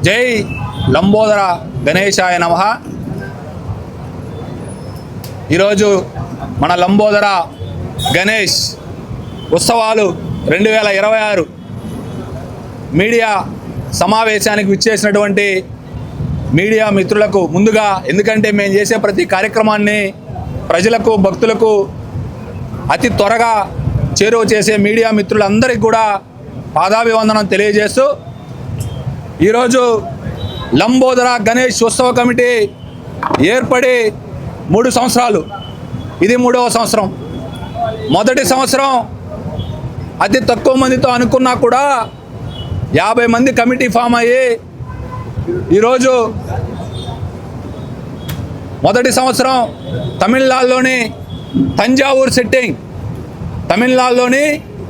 జై లంబోదర గణేశాయ నమః. ఈరోజు మన లంబోదర గణేష్ ఉత్సవాలు 2026 మీడియా సమావేశానికి విచ్చేసినటువంటి మీడియా మిత్రులకు ముందుగా, ఎందుకంటే మేము చేసే ప్రతి కార్యక్రమాన్ని ప్రజలకు, భక్తులకు అతి త్వరగా చేరువ చేసే మీడియా మిత్రులందరికీ కూడా పాదాభివందనం తెలియజేస్తూ, ఈరోజు లంబోదర గణేష్ ఉత్సవ కమిటీ ఏర్పడి 3 సంవత్సరాలు, ఇది 3వ సంవత్సరం. మొదటి సంవత్సరం అతి తక్కువ మందితో అనుకున్నా కూడా 50 మంది కమిటీ ఫామ్ అయ్యి ఈరోజు మొదటి సంవత్సరం తమిళనాడులోని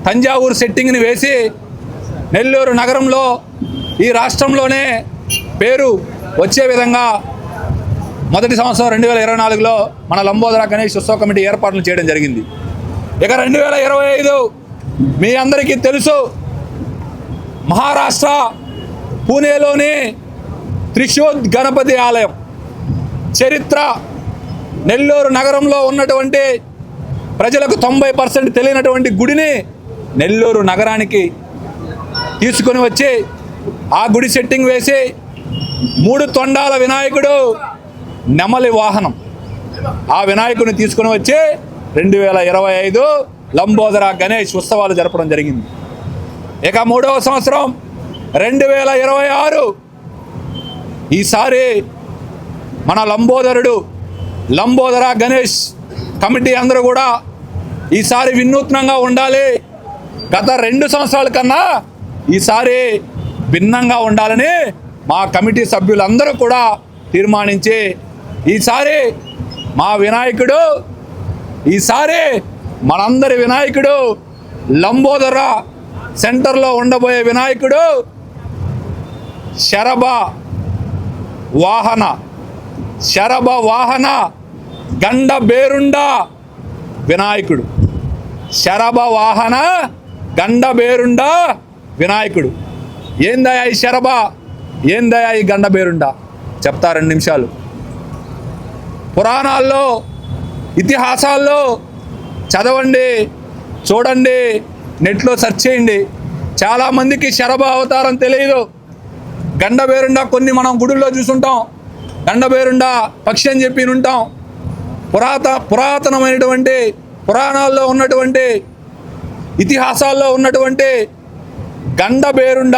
తంజావూరు సెట్టింగ్ని వేసి నెల్లూరు నగరంలో ఈ రాష్ట్రంలోనే పేరు వచ్చే విధంగా మొదటి సంవత్సరం 2024లో మన లంబోదర గణేష్ ఉత్సవ కమిటీ ఏర్పాట్లు చేయడం జరిగింది. ఇక 2025 మీ అందరికీ తెలుసు, మహారాష్ట్ర పూణేలోని త్రిశూల్ గణపతి ఆలయం చరిత్ర, నెల్లూరు నగరంలో ఉన్నటువంటి ప్రజలకు 90% తెలియనటువంటి గుడిని నెల్లూరు నగరానికి తీసుకొని వచ్చి ఆ గుడి సెట్టింగ్ వేసి 3 తొండాల వినాయకుడు, నెమలి వాహనం, ఆ వినాయకుడిని తీసుకొని వచ్చి 2025 లంబోదర గణేష్ ఉత్సవాలు జరపడం జరిగింది. ఇక 3వ సంవత్సరం 2026 ఈసారి మన లంబోదర గణేష్ కమిటీ అందరూ కూడా ఈసారి వినూత్నంగా ఉండాలి, గత 2 సంవత్సరాల కన్నా ఈసారి భిన్నంగా ఉండాలని మా కమిటీ సభ్యులందరూ కూడా తీర్మానించి ఈసారి మనందరి వినాయకుడు, లంబోదర సెంటర్లో ఉండబోయే వినాయకుడు శరభ వాహన గండ బేరుండ వినాయకుడు. శరభ వాహన గండ బేరుండ వినాయకుడు. ఏందయ్యా ఈ శరభ, ఏందయ్యా ఈ గండ బేరుండ చెప్తా 2 నిమిషాలు. పురాణాల్లో, ఇతిహాసాల్లో చదవండి, చూడండి, నెట్లో సెర్చ్ చేయండి. చాలామందికి శరభ అవతారం తెలియదు. గండబేరుండ కొన్ని మనం గుడుల్లో చూసుంటాం, గండబేరుండ పక్షి అని చెప్పి ఉంటాం. పురాతనమైనటువంటి పురాణాల్లో ఉన్నటువంటి, ఇతిహాసాల్లో ఉన్నటువంటి గండబేరుండ